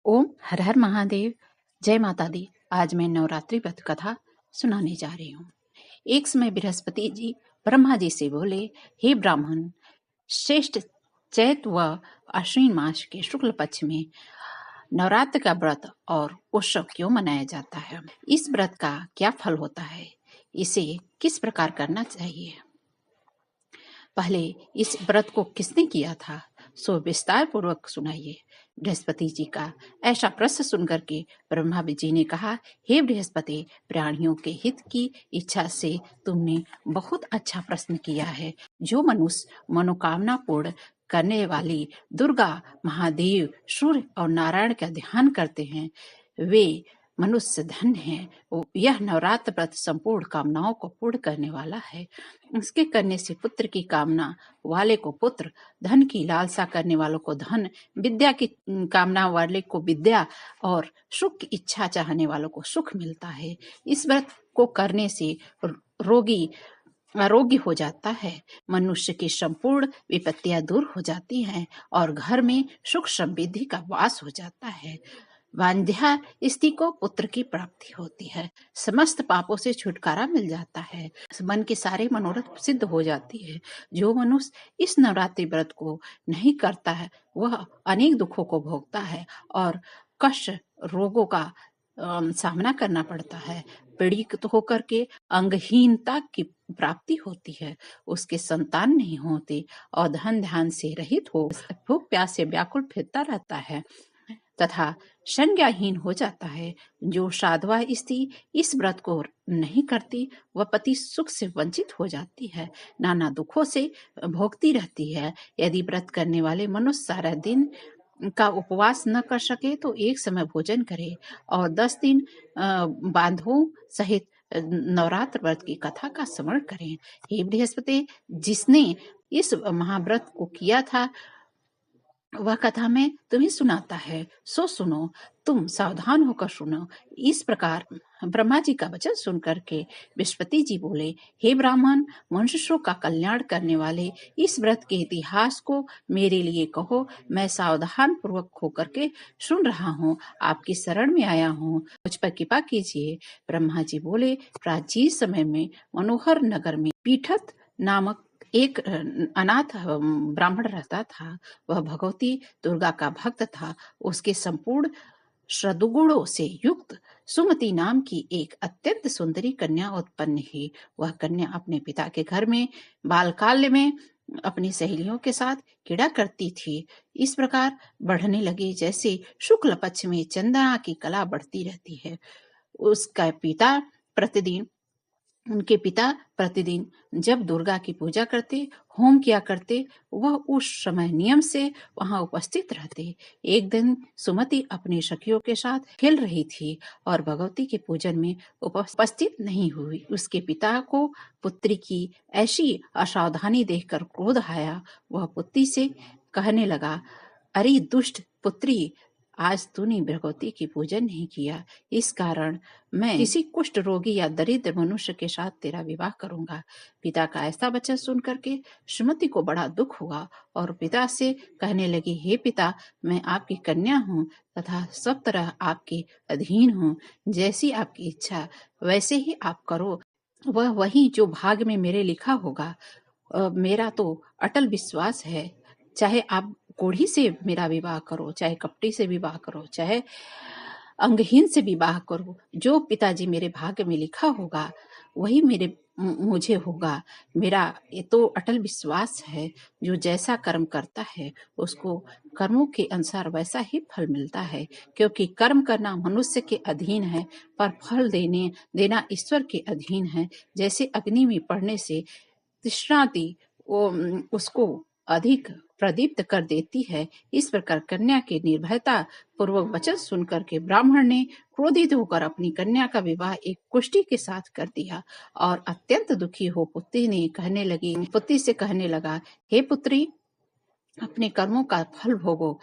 ओम हर हर महादेव। जय माता दी। आज मैं नवरात्रि व्रत कथा सुनाने जा रही हूँ। एक समय बृहस्पति जी ब्रह्मा जी से बोले, हे ब्राह्मण, श्रेष्ठ चैत व आश्विन मास के शुक्ल पक्ष में नवरात्र का व्रत और उत्सव क्यों मनाया जाता है? इस व्रत का क्या फल होता है? इसे किस प्रकार करना चाहिए? पहले इस व्रत को किसने किया था, सो विस्तार पूर्वक सुनाइए। बृहस्पति जी का ऐसा प्रश्न सुनकर के ब्रह्मा जी ने कहा, हे बृहस्पति, प्राणियों के हित की इच्छा से तुमने बहुत अच्छा प्रश्न किया है। जो मनुष्य मनोकामना पूर्ण करने वाली दुर्गा, महादेव, सूर्य और नारायण का ध्यान करते हैं, वे मनुष्य धन्य है। यह नवरात्र व्रत संपूर्ण कामनाओं को पूर्ण करने वाला है। इसके करने से पुत्र की कामना वाले को पुत्र, धन की लालसा करने वालों को धन, विद्या की कामना वाले को विद्या और सुख की इच्छा चाहने वालों को सुख मिलता है। इस व्रत को करने से रोगी आरोग्य हो जाता है, मनुष्य की संपूर्ण विपत्तियां दूर हो जाती हैं और घर में सुख समृद्धि का वास हो जाता है। वांध्या स्त्री को पुत्र की प्राप्ति होती है, समस्त पापों से छुटकारा मिल जाता है, मन के सारे मनोरथ सिद्ध हो जाती है। जो मनुष्य इस नवरात्रि व्रत को नहीं करता है, वह अनेक दुखों को भोगता है और कष्ट, रोगों का सामना करना पड़ता है। पीड़ित होकर के अंगहीनता की प्राप्ति होती है, उसके संतान नहीं होते और धन ध्यान से रहित हो भूख प्यास से व्याकुल फिरता रहता है तथा संज्ञाहीन हो जाता है। जो साधवा स्त्री इस व्रत को नहीं करती, वह पति सुख से वंचित हो जाती है, नाना दुखों से भोगती रहती है। यदि व्रत करने वाले मनुष्य सारा दिन का उपवास न कर सके तो एक समय भोजन करे और 10 दिन बांधवों सहित नवरात्र व्रत की कथा का स्मरण करें। हे बृहस्पति, जिसने इस महाव्रत को किया था, वह कथा में तुम्हें सुनाता है, सो सुनो, तुम सावधान होकर सुनो। इस प्रकार ब्रह्मा जी का वचन सुनकर के बृहस्पति जी बोले, हे ब्राह्मण, मनुष्यों का कल्याण करने वाले इस व्रत के इतिहास को मेरे लिए कहो। मैं सावधान पूर्वक होकर के सुन रहा हूँ, आपकी शरण में आया हूँ, मुझ पर कृपा कीजिए। ब्रह्मा जी बोले, प्राचीन समय में मनोहर नगर में पीठत नामक एक अनाथ ब्राह्मण रहता था। वह भगवती दुर्गा का भक्त था। उसके संपूर्ण सद्गुणों से युक्त सुमति नाम की एक अत्यंत सुंदरी कन्या उत्पन्न हुई। वह कन्या अपने पिता के घर में बालकाल में अपनी सहेलियों के साथ क्रीड़ा करती थी। इस प्रकार बढ़ने लगे जैसे शुक्ल पक्ष में चंद्रमा की कला बढ़ती रहती है। उसका पिता प्रतिदिन उनके पिता प्रतिदिन जब दुर्गा की पूजा करते, होम किया करते, वह उस समय नियम से वहां उपस्थित रहते। एक दिन सुमति अपनी सखियों के साथ खेल रही थी और भगवती के पूजन में उपस्थित नहीं हुई। उसके पिता को पुत्री की ऐसी असावधानी देखकर क्रोध आया। वह पुत्री से कहने लगा, अरे दुष्ट पुत्री, आज तूने भगवती की पूजन नहीं किया, इस कारण मैं किसी कुष्ठ रोगी या दरिद्र मनुष्य के साथ तेरा विवाह करूंगा। पिता का ऐसा वचन सुन करके सुमति को बड़ा दुख हुआ और पिता से कहने लगी, हे पिता, मैं आपकी कन्या हूँ तथा सब तरह आपके अधीन हूँ। जैसी आपकी इच्छा वैसे ही आप करो। वह वही जो भाग में मेरे लिखा होगा। मेरा तो अटल विश्वास है, चाहे आप कोढ़ी से मेरा विवाह करो, चाहे कपटी से विवाह करो, चाहे अंगहीन से विवाह करो, जो पिताजी मेरे भाग्य में लिखा होगा वही मुझे होगा। मेरा ये तो अटल विश्वास है, जो जैसा कर्म करता है उसको कर्मों के अनुसार वैसा ही फल मिलता है, क्योंकि कर्म करना मनुष्य के अधीन है पर फल देना ईश्वर के अधीन है। जैसे अग्नि में पड़ने से तृष्णाति उसको अधिक प्रदीप्त कर देती है, इस प्रकार कन्या के निर्भयता पूर्वक वचन सुनकर के ब्राह्मण ने क्रोधित होकर अपनी कन्या का विवाह एक कुष्ठी के साथ कर दिया और अत्यंत दुखी हो पुत्री से कहने लगा, हे पुत्री, अपने कर्मों का फल भोगो।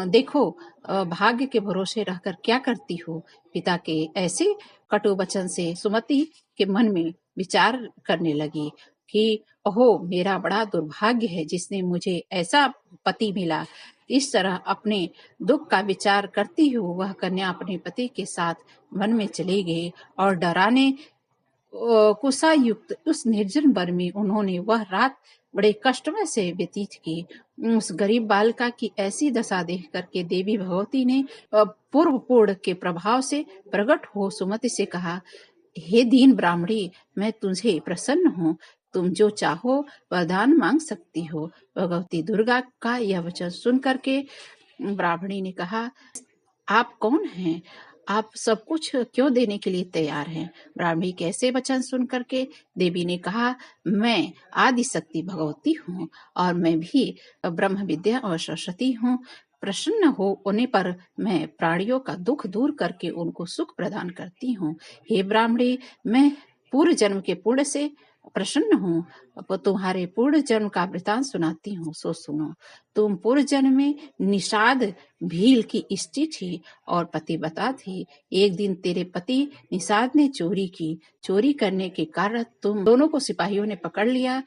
देखो, भाग्य के भरोसे रहकर क्या करती हो। पिता के ऐसे कटु वचन से सुमति के मन में विचार करने लगी कि ओहो, मेरा बड़ा दुर्भाग्य है जिसने मुझे ऐसा पति मिला इस तरह अपने दुख का विचार करती हुई वह कन्या अपने पति के साथ वन में चली गई और डराने कुशायुक्त उस निर्जन वन में उन्होंने वह रात बड़े कष्टमय से व्यतीत की। उस गरीब बालिका की ऐसी दशा देख करके देवी भगवती ने पूर्व पूर्ण के प्रभाव से प्रकट हो सुमति से कहा, हे दीन ब्राह्मणी, मैं तुझे प्रसन्न हूँ, तुम जो चाहो वरदान मांग सकती हो। भगवती दुर्गा का यह वचन सुन करके ब्राह्मणी ने कहा, आप कौन हैं? आप सब कुछ क्यों देने के लिए तैयार हैं? ब्राह्मणी कैसे वचन सुन करके देवी ने कहा, मैं आदि शक्ति भगवती हूँ और मैं भी ब्रह्म विद्या और सरस्वती हूँ। प्रसन्न होने पर मैं प्राणियों का दुख दूर करके उनको सुख प्रदान करती हूँ। हे ब्राह्मणी, मैं पूर्व जन्म के पुण्य से प्रसन्न हूँ। अब तुम्हारे पूर्व जन्म का वृतांत सुनाती हूँ, सो सुनो। तुम पूर्व जन्म में निषाद भील की स्त्री थी और पतिव्रता थी। एक दिन तेरे पति निषाद ने चोरी की। चोरी करने के कारण तुम दोनों को सिपाहियों ने पकड़ लिया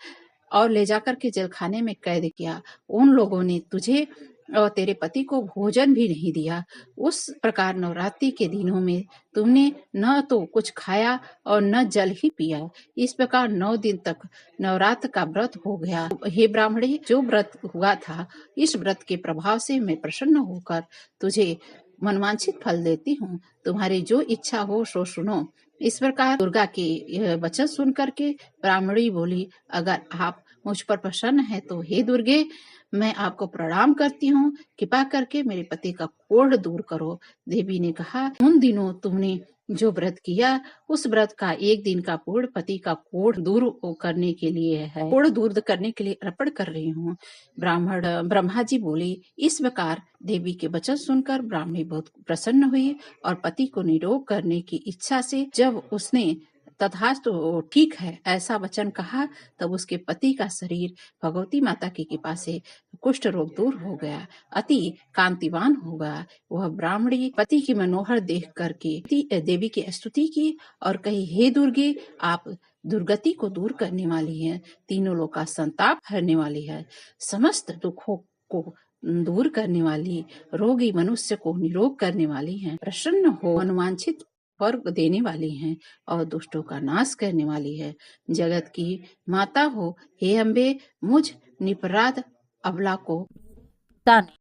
और ले जाकर के जेलखाने में कैद किया। उन लोगों ने तुझे और तेरे पति को भोजन भी नहीं दिया। उस प्रकार नवरात्रि के दिनों में तुमने न तो कुछ खाया और न जल ही पिया। इस प्रकार 9 दिन तक नवरात्र का व्रत हो गया। हे ब्राह्मणी, जो व्रत हुआ था, इस व्रत के प्रभाव से मैं प्रसन्न होकर तुझे मनवांछित फल देती हूँ। तुम्हारी जो इच्छा हो सो सुनो। इस प्रकार दुर्गा के यह वचन सुन करके ब्राह्मणी बोली, अगर आप मुझ पर प्रसन्न है तो हे दुर्गे, मैं आपको प्रणाम करती हूँ। कृपा करके मेरे पति का कोढ़ दूर करो। देवी ने कहा, उन दिनों तुमने जो व्रत किया, उस व्रत का एक दिन का पूर्ण पति का कोढ़ दूर करने के लिए है, कोढ़ दूर करने के लिए अर्पण कर रही हूँ। ब्रह्मा जी बोले। इस प्रकार देवी के वचन सुनकर ब्राह्मणी बहुत प्रसन्न हुई और पति को निरोग करने की इच्छा से जब उसने तथास्तु ठीक है ऐसा वचन कहा, तब उसके पति का शरीर भगवती माता की कृपा से कुष्ठ रोग दूर हो गया, अति कांतिवान हो गया। वह ब्राह्मणी पति की मनोहर देख करके देवी की स्तुति की और कही, हे दुर्गे, आप दुर्गति को दूर करने वाली है, तीनों लोग का संताप हरने वाली है, समस्त दुखों को दूर करने वाली, रोगी मनुष्य को निरोग करने वाली हैं, प्रसन्न हो अनुवांछित वर्ग देने वाली हैं और दुष्टों का नाश करने वाली है, जगत की माता हो। हे अम्बे, मुझ निपराध अबला को पिता ने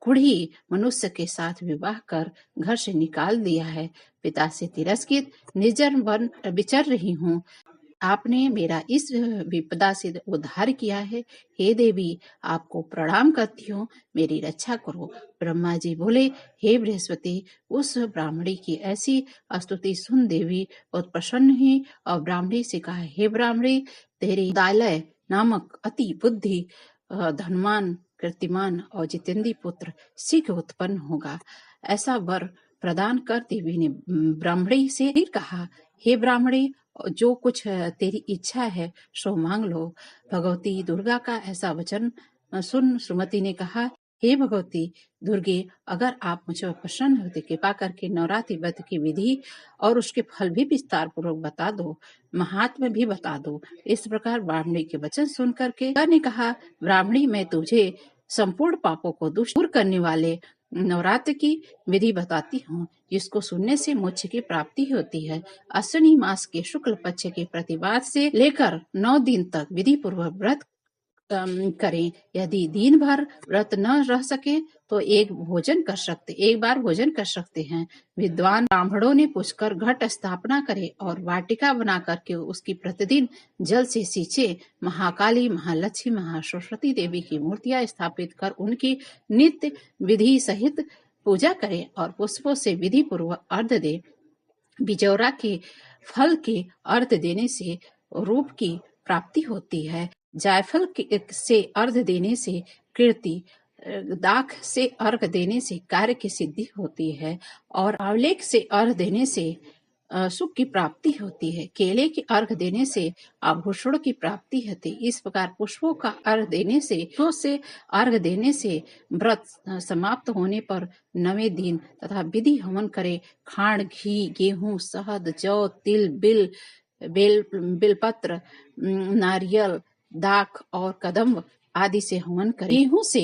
कुढ़ी मनुष्य के साथ विवाह कर घर से निकाल दिया है। पिता से तिरस्कृत निर्जन वन विचर रही हूँ। आपने मेरा इस विपदा से उद्धार किया है। हे देवी, आपको प्रणाम करती हूँ, मेरी रक्षा करो। ब्रह्मा जी बोले, हे बृहस्पति, उस ब्राह्मणी की ऐसी स्तुति सुन देवी बहुत प्रसन्न हुई और ब्राह्मणी से कहा, हे ब्राह्मणी, तेरे दालय नामक अति बुद्धि धनवान कीर्तिमान और जितेंद्रीय पुत्र शीघ्र उत्पन्न होगा। ऐसा वर प्रदान कर देवी ने ब्राह्मणी से फिर कहा, हे ब्राह्मणी, जो कुछ तेरी इच्छा है सो मांग लो। भगवती दुर्गा का ऐसा वचन सुन सुमति ने कहा, हे भगवती दुर्गे, अगर आप मुझ पर प्रसन्न होते कृपा करके नवरात्रि व्रत की विधि और उसके फल भी विस्तार पूर्वक बता दो, महात्म्य भी बता दो। इस प्रकार ब्राह्मणी के वचन सुन करके ने कहा, ब्राह्मणी, मैं तुझे संपूर्ण पापों को दूर करने वाले नवरात्र की विधि बताती हूँ, जिसको सुनने से मोक्ष की प्राप्ति होती है। अश्विनी मास के शुक्ल पक्ष के प्रतिवाद से लेकर 9 दिन तक विधि पूर्वक व्रत करें। यदि दिन भर व्रत न रह सके तो एक बार भोजन कर सकते हैं। विद्वान ब्राह्मणों ने पूछकर घट स्थापना करे और वाटिका बना करके उसकी प्रतिदिन जल से सींचे। महाकाली, महालक्ष्मी, महासरस्वती देवी की मूर्तियां स्थापित कर उनकी नित्य विधि सहित पूजा करे और पुष्पों से विधि पूर्वक अर्घ्य दे। बिजौरा के फल के अर्घ्य देने से रूप की प्राप्ति होती है। जायफल से अर्घ्य देने से कीर्ति, दाख से अर्घ्य देने से कार्य की सिद्धि होती है और आंवलेक से अर्घ्य देने से सुख की प्राप्ति होती है। केले के अर्घ्य देने से आभूषण की प्राप्ति होती है। इस प्रकार पुष्पों का अर्घ्य देने से व्रत समाप्त होने पर 9वें दिन तथा विधि हवन करे। खांड, घी, गेहूं, शहद, जौ, तिल, बेलपत्र, नारियल, दाख और कदम्ब आदि से हवन करें। गेहूं से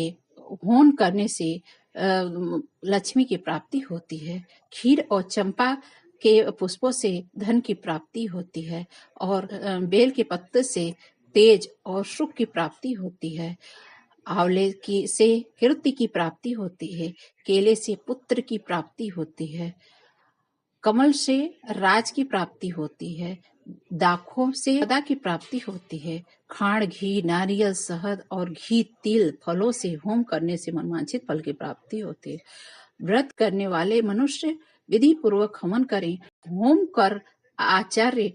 होम करने से लक्ष्मी की प्राप्ति होती है। खीर और चंपा के पुष्पों से धन की प्राप्ति होती है और बेल के पत्ते से तेज और सुख की प्राप्ति होती है। आंवले की से कीर्ति की प्राप्ति होती है। केले से पुत्र की प्राप्ति होती है। कमल से राज की प्राप्ति होती है। दाखों से सदा की प्राप्ति होती है। खांड, घी, नारियल, शहद और घी, तिल, फलों से होम करने से मनवांछित फल की प्राप्ति होती है। व्रत करने वाले मनुष्य विधि पूर्वक हवन करें। होम कर आचार्य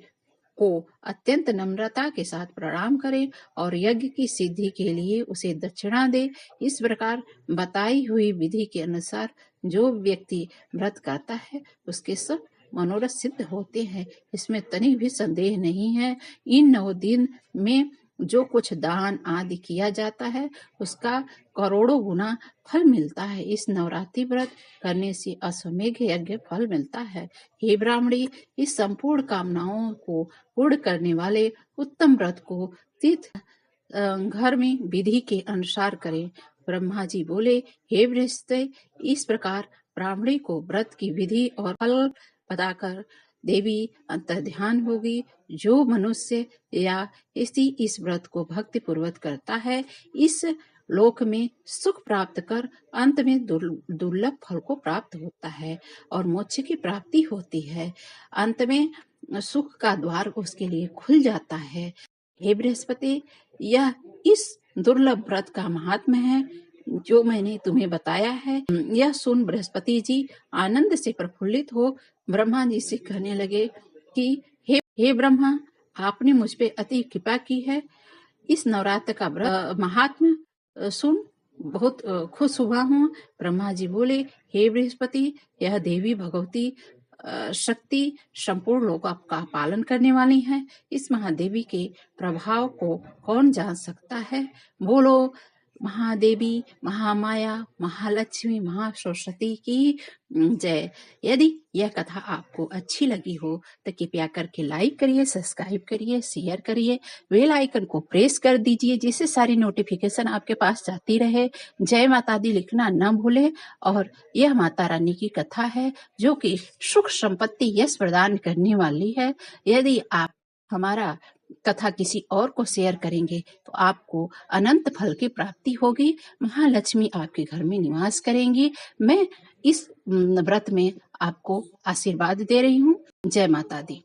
को अत्यंत नम्रता के साथ प्रणाम करे और यज्ञ की सिद्धि के लिए उसे दक्षिणा दे। इस प्रकार बताई हुई विधि के अनुसार जो व्यक्ति व्रत करता है उसके सब मनोरथ सिद्ध होते हैं, इसमें तनिक भी संदेह नहीं है। इन 9 दिन में जो कुछ दान आदि किया जाता है उसका करोड़ों गुना फल मिलता है। इस नवरात्रि व्रत करने से अश्वमेघ यज्ञ फल मिलता है। हे ब्राह्मणी, इस संपूर्ण कामनाओं को पूर्ण करने वाले उत्तम व्रत को तीर्थ घर में विधि के अनुसार करें। ब्रह्मा जी बोले, हे बृहस्पति, इस प्रकार ब्राह्मणी को व्रत की विधि और फल बताकर देवी अंतर्ध्यान होगी। जो मनुष्य या स्त्री इस व्रत को भक्ति पूर्वक करता है, इस लोक में सुख प्राप्त कर अंत में दुर्लभ फल को प्राप्त होता है और मोक्ष की प्राप्ति होती है। अंत में सुख का द्वार उसके लिए खुल जाता है। हे बृहस्पति, यह इस दुर्लभ व्रत का महात्म्य है जो मैंने तुम्हें बताया है। यह सुन बृहस्पति जी आनंद से प्रफुल्लित हो ब्रह्मा जी से कहने लगे कि हे ब्रह्मा, आपने मुझ पे अति कृपा की है। इस नवरात्र का महात्म्य सुन बहुत खुश हुआ हूँ। ब्रह्मा जी बोले, हे बृहस्पति, यह देवी भगवती शक्ति संपूर्ण लोकों का पालन करने वाली है। इस महादेवी के प्रभाव को कौन जान सकता है। बोलो महादेवी, महामाया, महालक्ष्मी, महासरस्वती की जय। यदि यह कथा आपको अच्छी लगी हो तो कृपया करके लाइक करिए, सब्सक्राइब करिए, शेयर करिए, बेल आइकन को प्रेस कर दीजिए जिससे सारी नोटिफिकेशन आपके पास जाती रहे। जय माता दी लिखना न भूले। और यह माता रानी की कथा है जो कि सुख संपत्ति यश प्रदान करने वाली है। यदि आप हमारा कथा किसी और को शेयर करेंगे तो आपको अनंत फल की प्राप्ति होगी। महालक्ष्मी आपके घर में निवास करेंगी। मैं इस व्रत में आपको आशीर्वाद दे रही हूँ। जय माता दी।